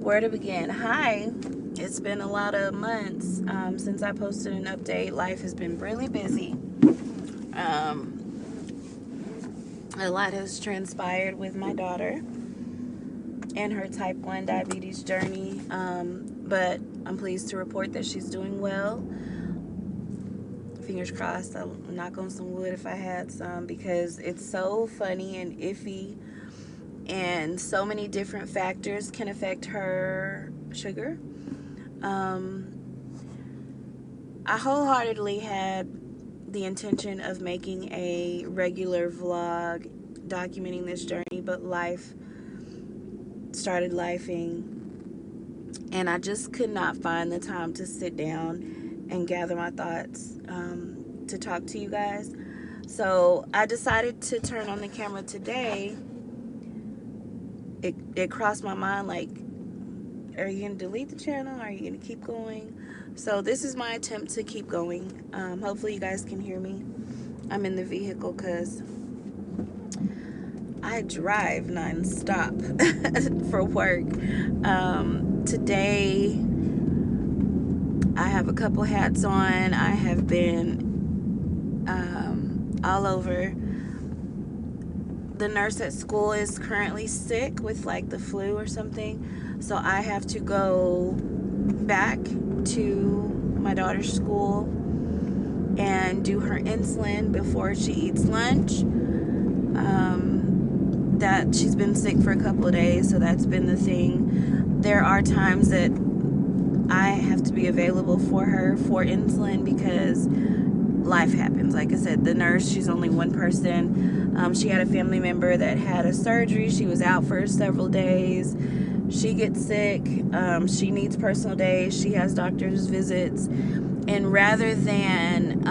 Where to begin? Hi. It's been a lot of months since I posted an update. Life has been really busy. A lot has transpired with my daughter and her type 1 diabetes journey. But I'm pleased to report that she's doing well. Fingers crossed. I'll knock on some wood if I had some, because it's so funny and iffy, and so many different factors can affect her sugar. I wholeheartedly had the intention of making a regular vlog documenting this journey, but life started lifing, and I just could not find the time to sit down and gather my thoughts to talk to you guys. So I decided to turn on the camera today. It crossed my mind, like, are you going to delete the channel? Are you going to keep going? So this is my attempt to keep going. Hopefully you guys can hear me. I'm in the vehicle because I drive nonstop for work. Today I have a couple hats on. I have been all over. The nurse at school is currently sick with like the flu or something, so I have to go back to my daughter's school and do her insulin before she eats lunch. That she's been sick for a couple of days, so that's been the thing. There are times that I have to be available for her for insulin because life happens. Like I said, the nurse, she's only one person. She had a family member that had a surgery. She was out for several days. She gets sick. She needs personal days. She has doctor's visits. And rather than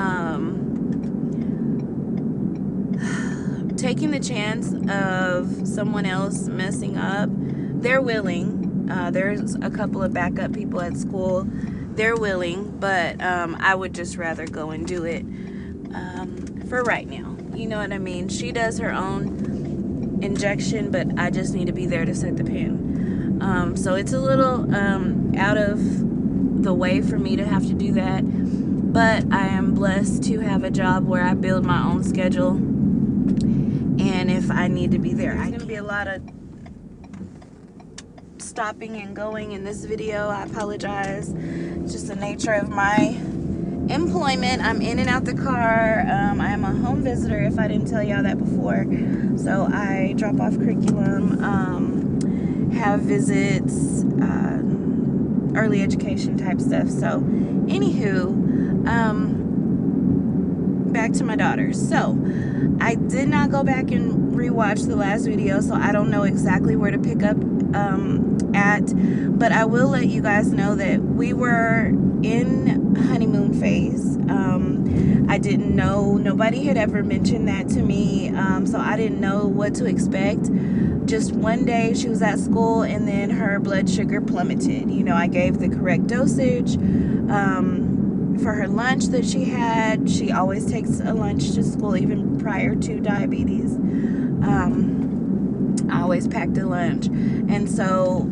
taking the chance of someone else messing up, they're willing. There's a couple of backup people at school. They're willing, but I would just rather go and do it for right now. You know what I mean? She does her own injection, but I just need to be there to set the pin. So it's a little out of the way for me to have to do that, but I am blessed to have a job where I build my own schedule, and if I need to be there, there's going to be a lot of stopping and going in this video. I apologize. It's just the nature of my employment. I'm in and out the car. I am a home visitor, if I didn't tell y'all that before. So I drop off curriculum, have visits, early education type stuff. So anywho, back to my daughter. So I did not go back and rewatch the last video, so I don't know exactly where to pick up at, but I will let you guys know that we were in honeymoon phase. I didn't know, nobody had ever mentioned that to me, so I didn't know what to expect. Just one day she was at school and then her blood sugar plummeted. You know, I gave the correct dosage for her lunch that she had. She always takes a lunch to school, even prior to diabetes. I always packed a lunch, and so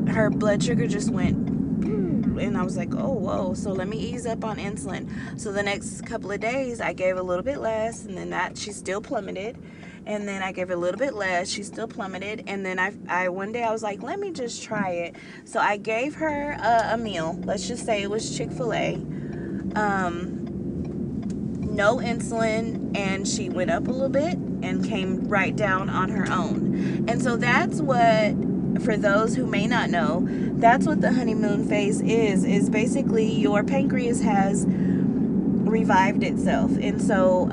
her blood sugar just went, and I was like, oh whoa, so let me ease up on insulin. So the next couple of days I gave a little bit less, and then that she still plummeted, and then I gave her a little bit less, she still plummeted, and then I one day I was like, let me just try it. So I gave her a meal. Let's just say it was Chick-fil-A. No insulin, and she went up a little bit and came right down on her own. And so that's what, for those who may not know, that's what the honeymoon phase is basically your pancreas has revived itself. And so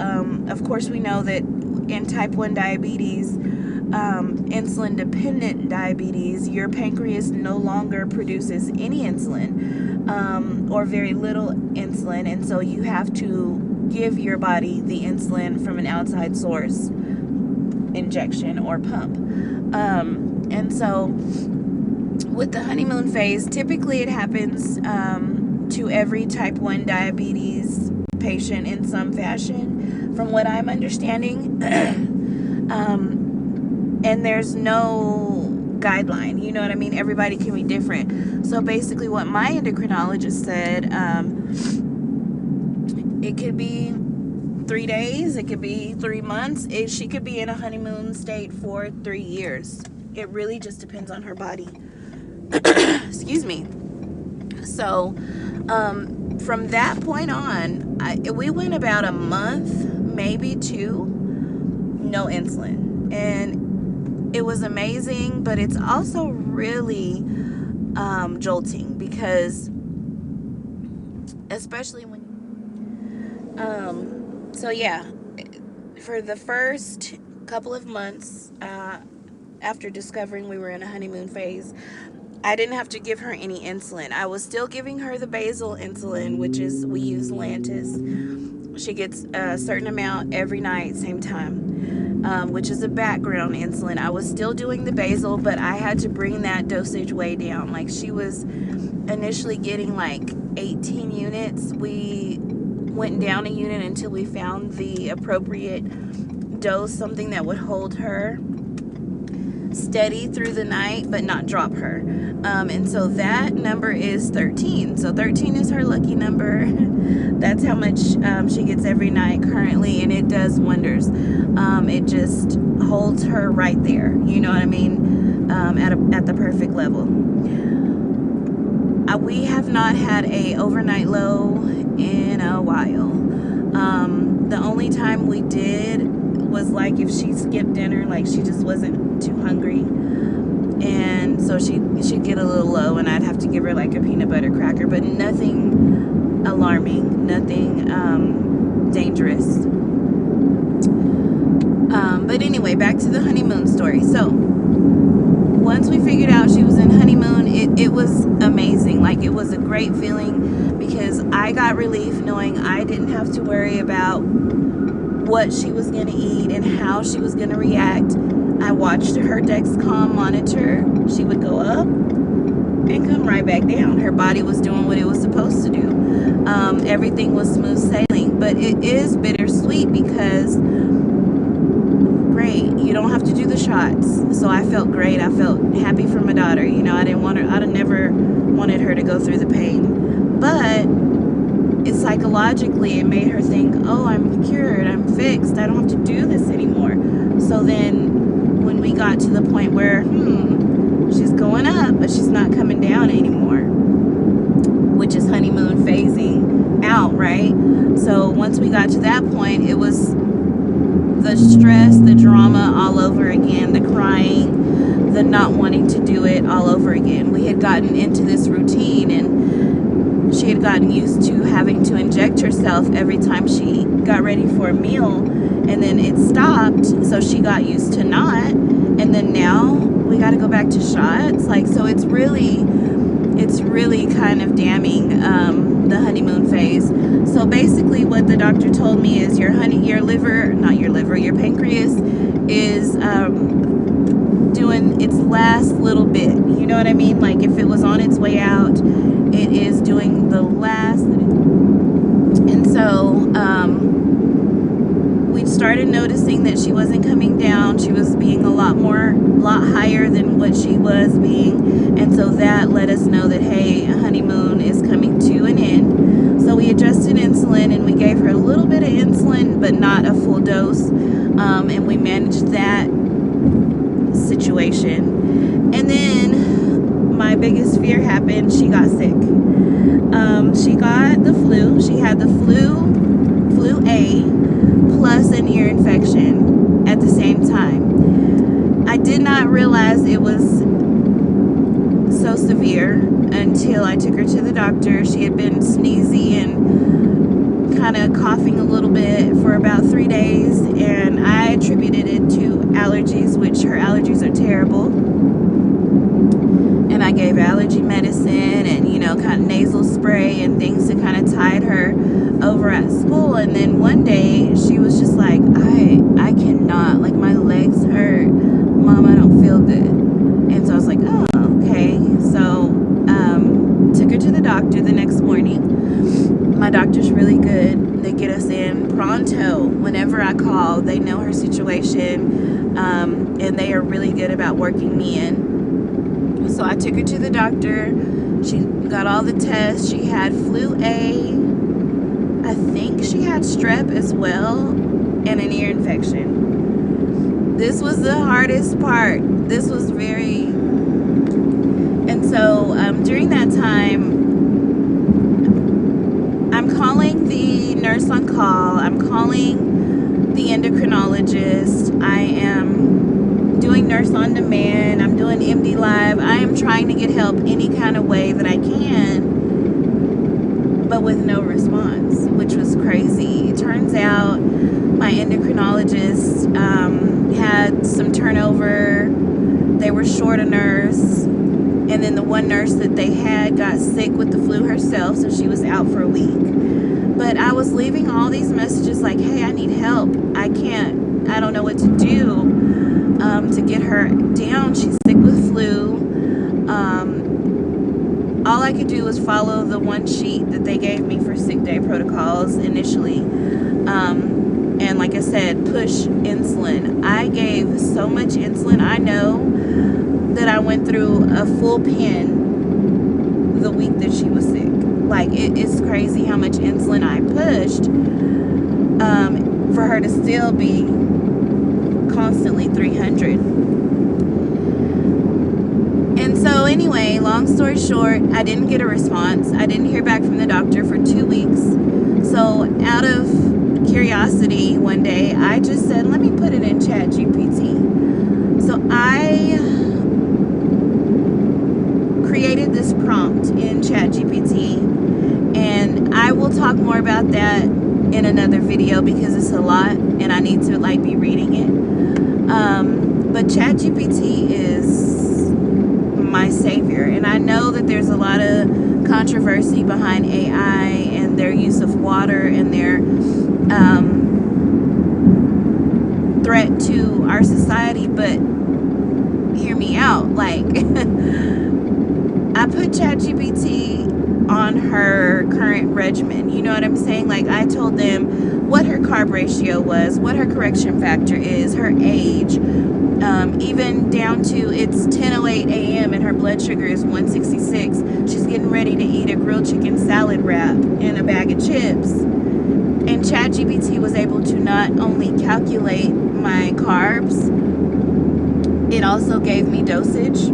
of course we know that in type 1 diabetes, insulin dependent diabetes, your pancreas no longer produces any insulin, or very little insulin, and so you have to give your body the insulin from an outside source, injection or pump. And so with the honeymoon phase, typically it happens to every type 1 diabetes patient in some fashion, from what I'm understanding. And there's no guideline. You know what I mean? Everybody can be different. So basically what my endocrinologist said, it could be 3 days, it could be 3 months, she could be in a honeymoon state for 3 years. It really just depends on her body. Excuse me. So from that point on, we went about a month, maybe 2, no insulin. And it was amazing, but it's also really jolting, because especially when so yeah, for the first couple of months after discovering we were in a honeymoon phase, I didn't have to give her any insulin. I was still giving her the basal insulin, which is, we use Lantus. She gets a certain amount every night, same time, which is a background insulin. I was still doing the basal, but I had to bring that dosage way down. Like, she was initially getting like 18 units. We went down a unit until we found the appropriate dose, something that would hold her steady through the night but not drop her. And so that number is 13. So 13 is her lucky number. That's how much she gets every night currently, and it does wonders. It just holds her right there, you know what I mean, at the perfect level. We have not had a overnight low in a while. The only time we did was like if she skipped dinner, like she just wasn't too hungry, and so she'd get a little low, and I'd have to give her like a peanut butter cracker, but nothing alarming, nothing dangerous. But anyway, back to the honeymoon story. So once we figured out she was in honeymoon, it was amazing. Like, it was a great feeling, because I got relief knowing I didn't have to worry about what she was going to eat and how she was going to react. I watched her Dexcom monitor. She would go up and come right back down. Her body was doing what it was supposed to do. Everything was smooth sailing, but it is bittersweet, because great, you don't have to do the shots. So I felt great. I felt happy for my daughter. You know, I'd never wanted her to go through the pain, but it psychologically, it made her think, oh, I'm cured, I'm fixed, I don't have to do this anymore. So then when we got to the point where she's going up but she's not coming down anymore, which is honeymoon phasing out, right? So once we got to that point, it was the stress, the drama all over again, the crying, the not wanting to do it all over again. We had gotten into this routine, and she had gotten used to having to inject herself every time she got ready for a meal, and then it stopped, so she got used to not, and then now we got to go back to shots. Like, so it's really kind of damning, the honeymoon phase. So basically what the doctor told me is your pancreas is doing its last little bit. You know what I mean? Like, if it was on its way out, it is doing the last. And so we started noticing that she wasn't coming down. She was being a lot higher than what she was being, and so that let us know that, hey, honeymoon is coming to an end. So we adjusted insulin, and we gave her a little bit of insulin, but not a full dose, and we managed that situation. And then my biggest fear happened. She got sick. She got the flu. She had the flu A, plus an ear infection at the same time. I did not realize it was so severe until I took her to the doctor. She had been sneezy and kind of coughing a little bit for about 3 days, and I attributed it to allergies, which her allergies are terrible. And I gave allergy medicine and, kind of nasal spray and things to kind of tide her over at school. And then one day she was just like, I cannot, like, my legs hurt, Mom, I don't feel good. And so I was like, oh, okay. So took her to the doctor the next morning. My doctor's really good. They get us in pronto. Whenever I call, they know her situation, and they are really good about working me in. So I took her to the doctor. She got all the tests. She had flu A. I think she had strep as well, and an ear infection. This was the hardest part. This was very... And so during that time, I'm calling the nurse on call. I'm calling the endocrinologist. I am doing nurse on demand. I'm doing MD Live. I am trying to get help any kind of way that I can, but with no response, which was crazy. It turns out my endocrinologist had some turnover. They were short a nurse. And then the one nurse that they had got sick with the flu herself, so she was out for a week. But I was leaving all these messages like, hey, I need help. I don't know what to do to get her down. She's sick with flu. All I could do was follow the one sheet that they gave me for sick day protocols initially. And like I said, push insulin. I gave so much insulin. I know that I went through a full pen the week that she was sick. Like, it's crazy how much insulin I pushed for her to still be constantly 300. And so anyway, long story short, I didn't get a response. I didn't hear back from the doctor for 2 weeks. So out of curiosity, one day, I just said, let me put it in ChatGPT. So I created this prompt in ChatGPT, and I will talk more about that in another video because it's a lot and I need to be reading it. But ChatGPT is my savior, and I know that there's a lot of controversy behind AI and their use of water and their threat to our society, but hear me out. I put ChatGPT on her current regimen. You know what I'm saying? I told them what her carb ratio was, what her correction factor is, her age, even down to it's 10:08 a.m. and her blood sugar is 166. She's getting ready to eat a grilled chicken salad wrap and a bag of chips. And ChatGPT was able to not only calculate my carbs, it also gave me dosage.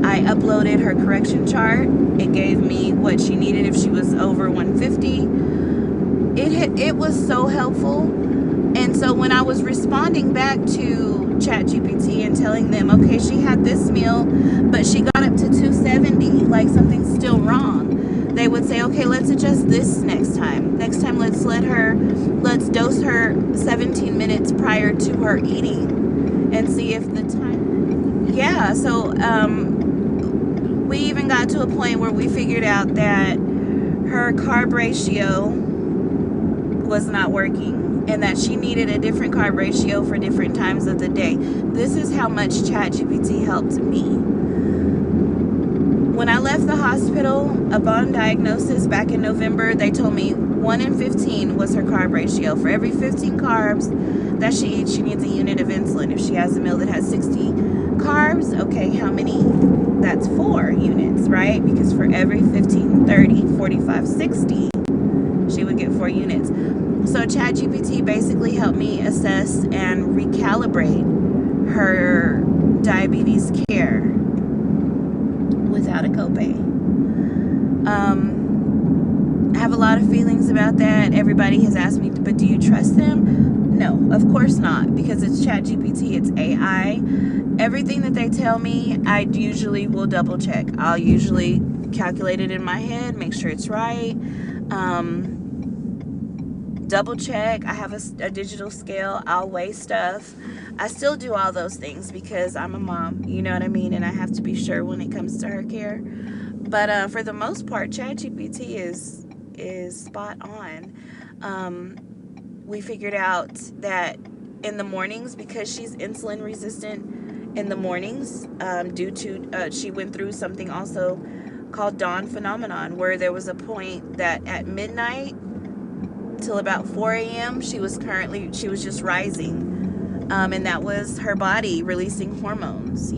I uploaded her correction chart. It gave me what she needed if she was over 150. It was so helpful. And so when I was responding back to ChatGPT and telling them, okay, she had this meal, but she got up to 270, something's still wrong, they would say, okay, let's adjust this next time. Next time, let's dose her 17 minutes prior to her eating and see if the time... Yeah, so we even got to a point where we figured out that her carb ratio was not working and that she needed a different carb ratio for different times of the day. This is how much ChatGPT helped me. When I left the hospital upon diagnosis back in November, they told me 1 in 15 was her carb ratio. For every 15 carbs that she eats, she needs a unit of insulin. If she has a meal that has 60 carbs, okay, how many? That's 4 units, right? Because for every 15, 30, 45, 60, she would get 4 units. So ChatGPT basically helped me assess and recalibrate her diabetes care without a copay. I have a lot of feelings about that. Everybody has asked me, but do you trust them? No, of course not, because it's ChatGPT, it's AI. Everything that they tell me, I usually will double check. I'll usually calculate it in my head, make sure it's right. Double check. I have a digital scale. I'll weigh stuff. I still do all those things because I'm a mom, you know what I mean? And I have to be sure when it comes to her care. But for the most part, ChatGPT is spot on. We figured out that in the mornings, because she's insulin resistant in the mornings, due to she went through something also called dawn phenomenon, where there was a point that at midnight till about 4 a.m. she was just rising, and that was her body releasing hormones,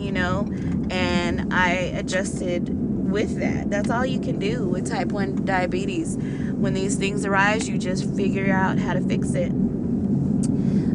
and I adjusted with that. That's all you can do with type 1 diabetes. When these things arise, you just figure out how to fix it.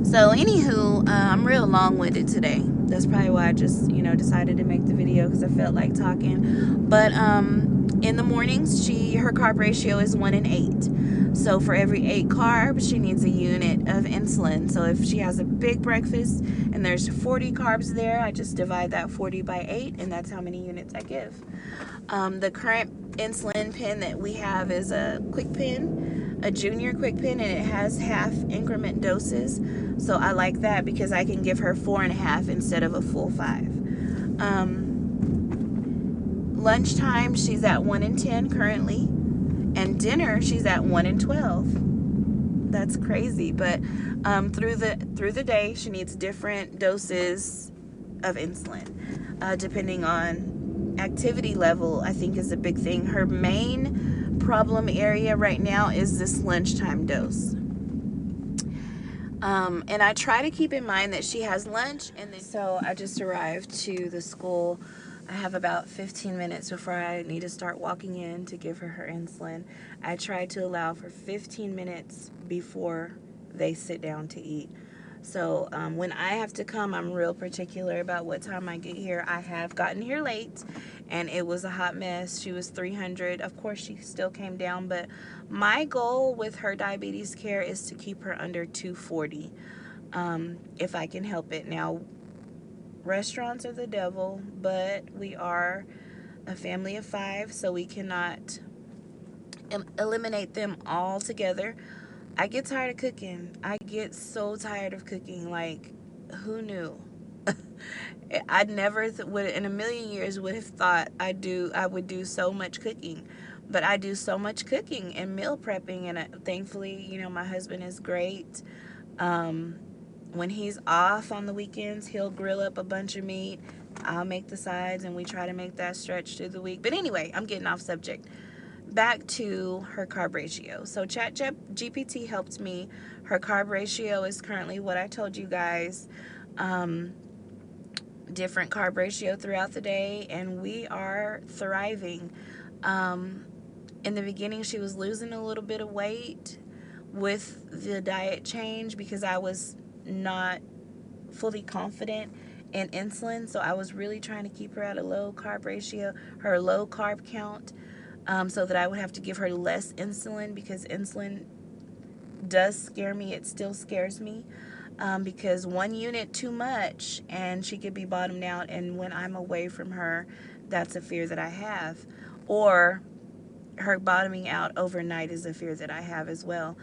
So anywho, I'm real long-winded today. That's probably why I just, decided to make the video, because I felt like talking. But in the mornings, her carb ratio is 1 in 8. So for every 8 carbs, she needs a unit of insulin. So if she has a big breakfast and there's 40 carbs there, I just divide that 40 by 8, and that's how many units I give. The current insulin pen that we have is a quick pen, a junior quick pen, and it has half increment doses. So I like that because I can give her 4.5 instead of a full 5. Lunchtime, she's at 1 in 10 currently, and dinner she's at 1 in 12. That's crazy, but through the day, she needs different doses of insulin, depending on activity level. I think is a big thing. Her main problem area right now is this lunchtime dose. And I try to keep in mind that she has lunch, and then so I just arrived to the school. I have about 15 minutes before I need to start walking in to give her insulin. I try to allow for 15 minutes before they sit down to eat. So when I have to come, I'm real particular about what time I get here. I have gotten here late, and it was a hot mess. She was 300. Of course, she still came down, but my goal with her diabetes care is to keep her under 240, if I can help it. Now, restaurants are the devil, but we are a family of 5, so we cannot eliminate them all together. I get tired of cooking. I get so tired of cooking. Like, who knew? I never would in a million years would have thought I would do so much cooking. But I do so much cooking and meal prepping, and thankfully, my husband is great. When he's off on the weekends, he'll grill up a bunch of meat. I'll make the sides, and we try to make that stretch through the week. But anyway, I'm getting off subject. Back to her carb ratio. So ChatGPT helped me. Her carb ratio is currently what I told you guys. Different carb ratio throughout the day, and we are thriving. In the beginning, she was losing a little bit of weight with the diet change because I was not fully confident in insulin. So I was really trying to keep her at a low carb ratio, her low carb count, so that I would have to give her less insulin, because insulin does scare me. It still scares me, because 1 unit too much and she could be bottomed out. And when I'm away from her, that's a fear that I have. Or her bottoming out overnight is a fear that I have as well.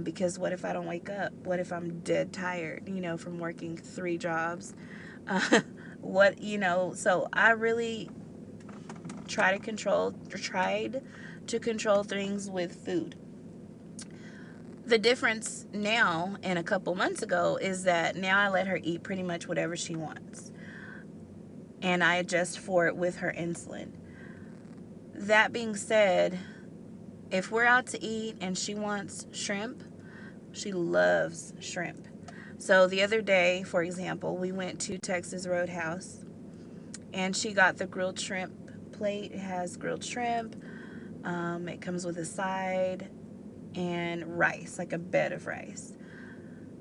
Because what if I don't wake up? What if I'm dead tired, from working 3 jobs? So I really tried to control things with food. The difference now and a couple months ago is that now I let her eat pretty much whatever she wants, and I adjust for it with her insulin. That being said, if we're out to eat and she wants shrimp, she loves shrimp. So the other day, for example, we went to Texas Roadhouse, and she got the grilled shrimp plate. It has grilled shrimp. It comes with a side and rice, like a bed of rice.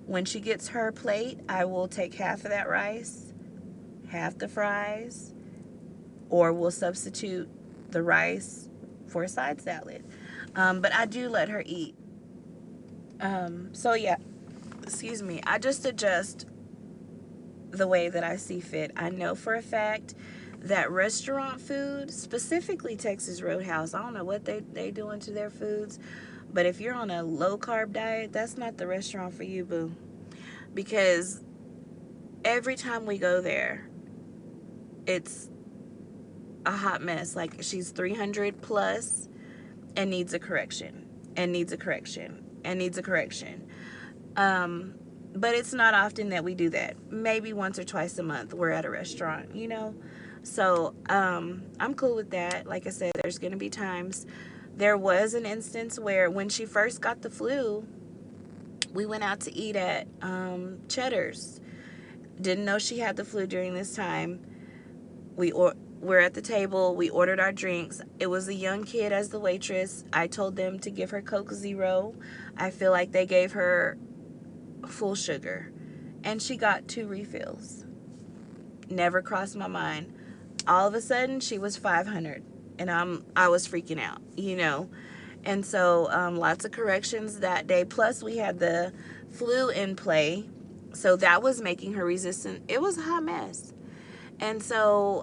When she gets her plate, I will take half of that rice, half the fries, or we'll substitute the rice for a side salad. But I do let her eat. So yeah, excuse me. I just adjust the way that I see fit. I know for a fact that restaurant food, specifically Texas Roadhouse, I don't know what they doing to their foods, but if you're on a low carb diet, that's not the restaurant for you, boo. Because every time we go there, it's a hot mess. Like, she's 300 plus and needs a correction, and needs a correction, and needs a correction. But it's not often that we do that. Maybe once or twice a month we're at a restaurant, So I'm cool with that. Like I said, there's going to be times. There was an instance where when she first got the flu, we went out to eat at Cheddar's. Didn't know she had the flu during this time. we're at the table. We ordered our drinks. It was a young kid as the waitress. I told them to give her Coke Zero. I feel like they gave her full sugar, and she got 2 refills. Never crossed my mind. All of a sudden, she was 500, and I was freaking out, you know. And so lots of corrections that day. Plus, we had the flu in play, so that was making her resistant. It was a hot mess. And so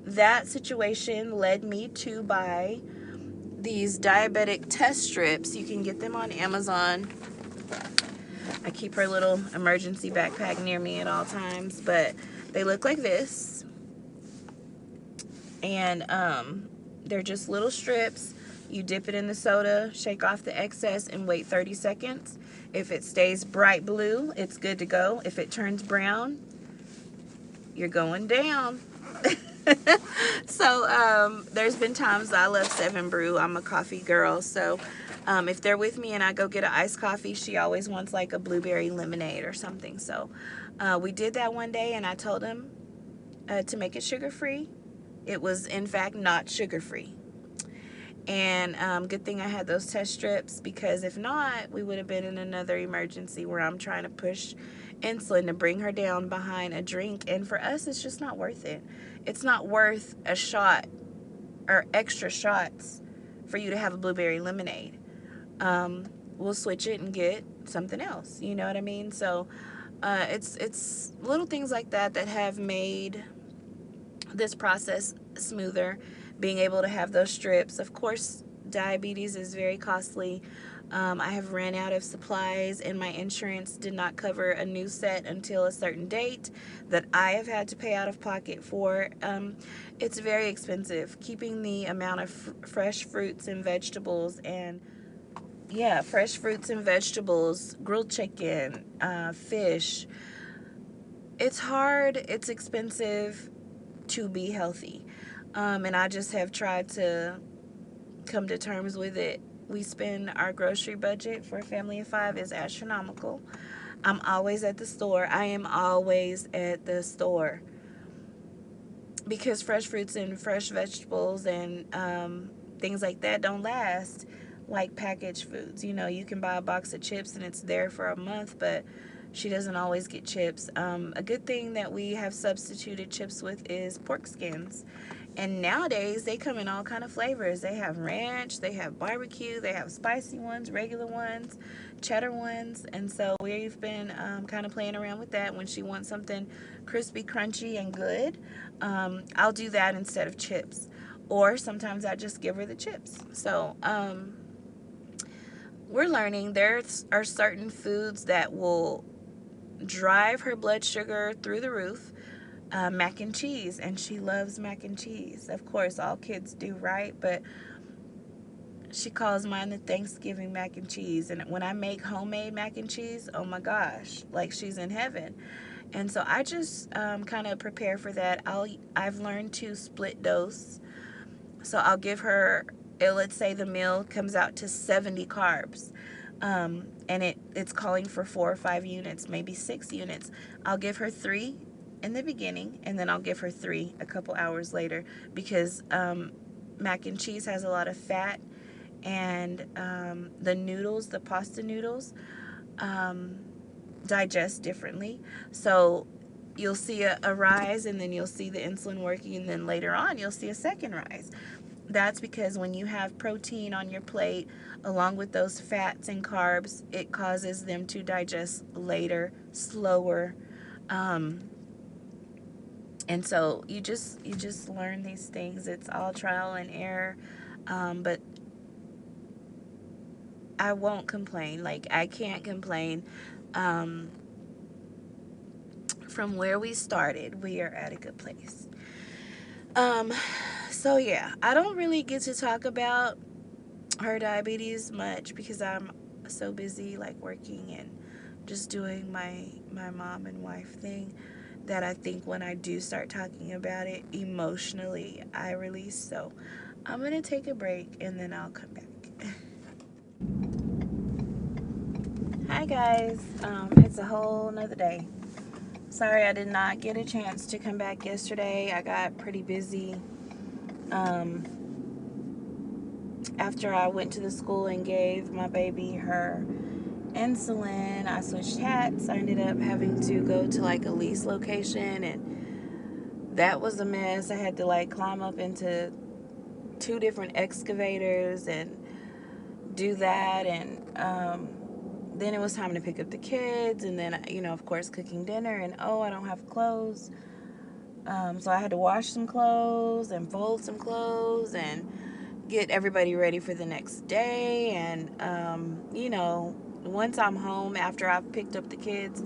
that situation led me to buy these diabetic test strips. You can get them on Amazon. I keep her little emergency backpack near me at all times, but they look like this. And they're just little strips. You dip it in the soda, shake off the excess, and wait 30 seconds. If it stays bright blue, it's good to go. If it turns brown, you're going down. So there's been times I love 7 Brew. I'm a coffee girl. So if they're with me and I go get an iced coffee, she always wants like a blueberry lemonade or something. So we did that one day, and I told him to make it sugar-free. It was, in fact, not sugar-free. And good thing I had those test strips, because if not, we would have been in another emergency where I'm trying to push insulin to bring her down behind a drink. And for us, it's just not worth it. It's not worth a shot or extra shots for you to have a blueberry lemonade. We'll switch it and get something else. You know what I mean? So it's little things like that that have made this process smoother. Being able to have those strips. Of course, diabetes is very costly. I have ran out of supplies, and my insurance did not cover a new set until a certain date that I have had to pay out of pocket for. It's very expensive. Keeping the amount of fresh fruits and vegetables and fresh fruits and vegetables, grilled chicken, fish. It's hard. It's expensive to be healthy. And I just have tried to come to terms with it. We spend our grocery budget for a family of 5 is astronomical. I'm always at the store. I am always at the store, because fresh fruits and fresh vegetables and things like that don't last like packaged foods. You know, you can buy a box of chips and it's there for a month, but she doesn't always get chips. A good thing that we have substituted chips with is pork skins. And nowadays, they come in all kind of flavors. They have ranch, they have barbecue, they have spicy ones, regular ones, cheddar ones. And so we've been kind of playing around with that. When she wants something crispy, crunchy, and good, I'll do that instead of chips. Or sometimes I just give her the chips. So we're learning. There are certain foods that will drive her blood sugar through the roof. Mac and cheese, and she loves mac and cheese. Of course, all kids do, right? But she calls mine the Thanksgiving mac and cheese. And when I make homemade mac and cheese, oh my gosh, like she's in heaven. And so I just kind of prepare for that. I've learned to split dose. So I'll give her, let's say the meal comes out to 70 carbs. And it's calling for 4 or 5 units, maybe 6 units. I'll give her 3 in the beginning, and then I'll give her 3 a couple hours later, because mac and cheese has a lot of fat, and the noodles, the pasta noodles, digest differently. So you'll see a rise, and then you'll see the insulin working, and then later on you'll see a second rise. That's because when you have protein on your plate along with those fats and carbs, it causes them to digest later, slower. And so you just learn these things. It's all trial and error. But I won't complain. Like, I can't complain. From where we started, we are at a good place. So yeah, I don't really get to talk about her diabetes much, because I'm so busy, like, working and just doing my mom and wife thing, that I think when I do start talking about it emotionally, I release. So I'm going to take a break, and then I'll come back. Hi guys, it's a whole nother day. Sorry I did not get a chance to come back yesterday. I got pretty busy after I went to the school and gave my baby her insulin. I switched hats. I ended up having to go to like a lease location, and that was a mess. I had to like climb up into 2 different excavators and do that, and then it was time to pick up the kids, and then, you know, of course, cooking dinner, and oh, I don't have clothes. So I had to wash some clothes and fold some clothes and get everybody ready for the next day. And, you know, once I'm home after I've picked up the kids,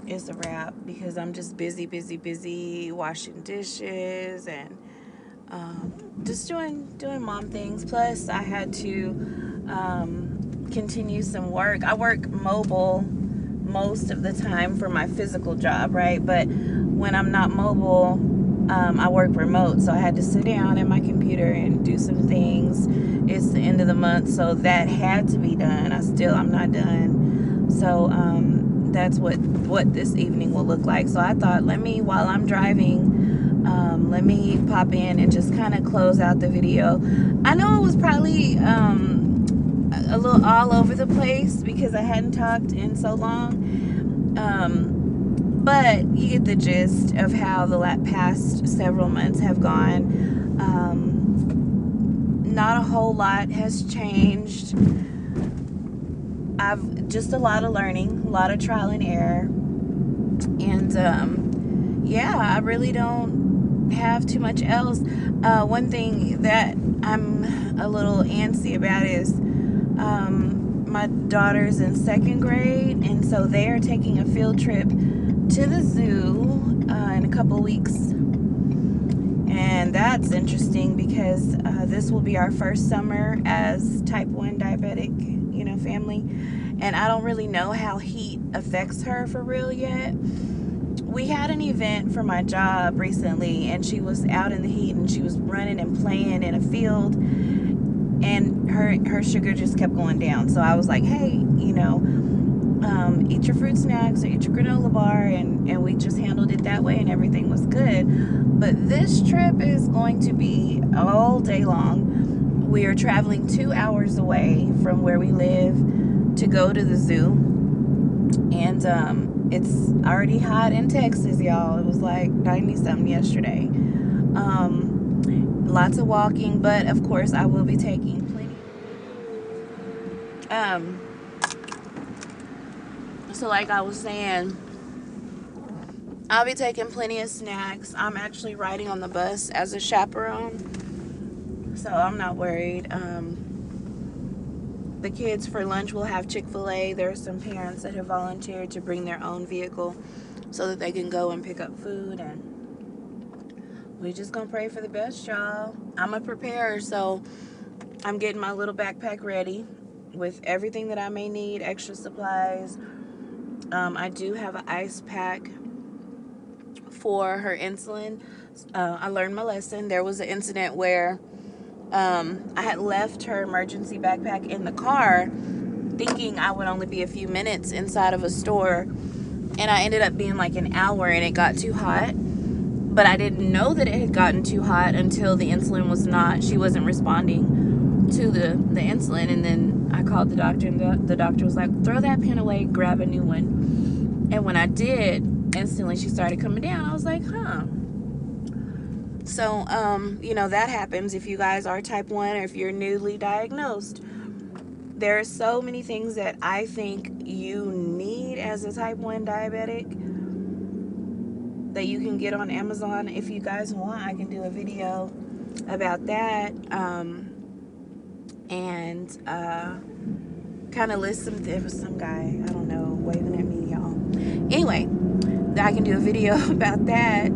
it's a wrap, because I'm just busy washing dishes and just doing mom things. Plus, I had to continue some work. I work mobile most of the time for my physical job, right? But when I'm not mobile, I work remote, so I had to sit down at my computer and do some things. It's the end of the month, so that had to be done. I'm not done. So that's what this evening will look like. So I thought, while I'm driving, let me pop in and just kind of close out the video. I know it was probably a little all over the place because I hadn't talked in so long, but you get the gist of how the past several months have gone. Not a whole lot has changed. I've just a lot of learning, a lot of trial and error, and yeah, I really don't have too much else. One thing that I'm a little antsy about is my daughter's in 2nd grade, and so they are taking a field trip to the zoo in a couple weeks, and that's interesting because this will be our first summer as type 1 diabetic, you know, family, and I don't really know how heat affects her for real yet. We had an event for my job recently, and she was out in the heat, and she was running and playing in a field, and her sugar just kept going down. So I was like, hey, you know, eat your fruit snacks or eat your granola bar, and we just handled it that way, and everything was good. But this trip is going to be all day long. We are traveling 2 hours away from where we live to go to the zoo, and it's already hot in Texas, y'all. It was like 90 something yesterday. Lots of walking, but of course I will be taking plenty. So like I was saying, I'll be taking plenty of snacks. I'm actually riding on the bus as a chaperone, so I'm not worried. The kids for lunch will have Chick-fil-A. There are some parents that have volunteered to bring their own vehicle so that they can go and pick up food, and we just gonna pray for the best, y'all. I'm a preparer, so I'm getting my little backpack ready with everything that I may need, extra supplies. I do have an ice pack for her insulin. I learned my lesson. There was an incident where I had left her emergency backpack in the car thinking I would only be a few minutes inside of a store, and I ended up being like an hour, and it got too hot. But I didn't know that it had gotten too hot until the insulin she wasn't responding to the insulin. And then I called the doctor, and the doctor was like, throw that pen away, grab a new one. And when I did, instantly she started coming down. I was like, huh. So, you know, that happens if you guys are type 1 or if you're newly diagnosed. There are so many things that I think you need as a type 1 diabetic that you can get on Amazon. If you guys want, I can do a video about that, and kind of list there was some guy, I don't know, waving at me, y'all. Anyway, I can do a video about that,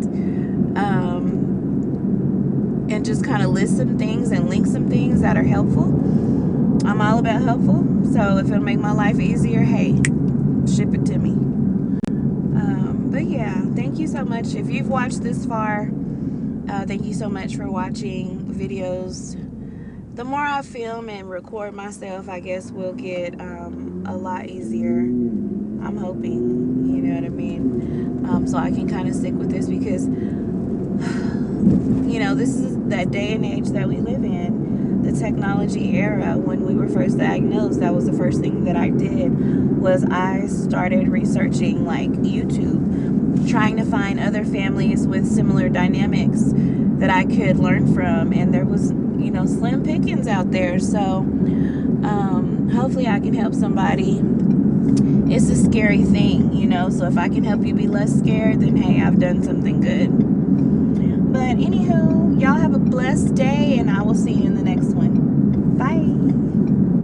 and just kind of list some things and link some things that are helpful. I'm all about helpful, so if it'll make my life easier, hey, ship it to me. But yeah, thank you so much. If you've watched this far, thank you so much for watching videos. The more I film and record myself, I guess will get a lot easier. I'm hoping, you know what I mean? So I can kind of stick with this because, you know, this is that day and age that we live in, the technology era. When we were first diagnosed, that was the first thing that I did, was I started researching like YouTube, trying to find other families with similar dynamics that I could learn from, and there was, you know, slim pickings out there. So hopefully I can help somebody. It's a scary thing, you know, so if I can help you be less scared, then hey, I've done something good. But anywho, y'all have a blessed day, and I will see you in the next one. Bye.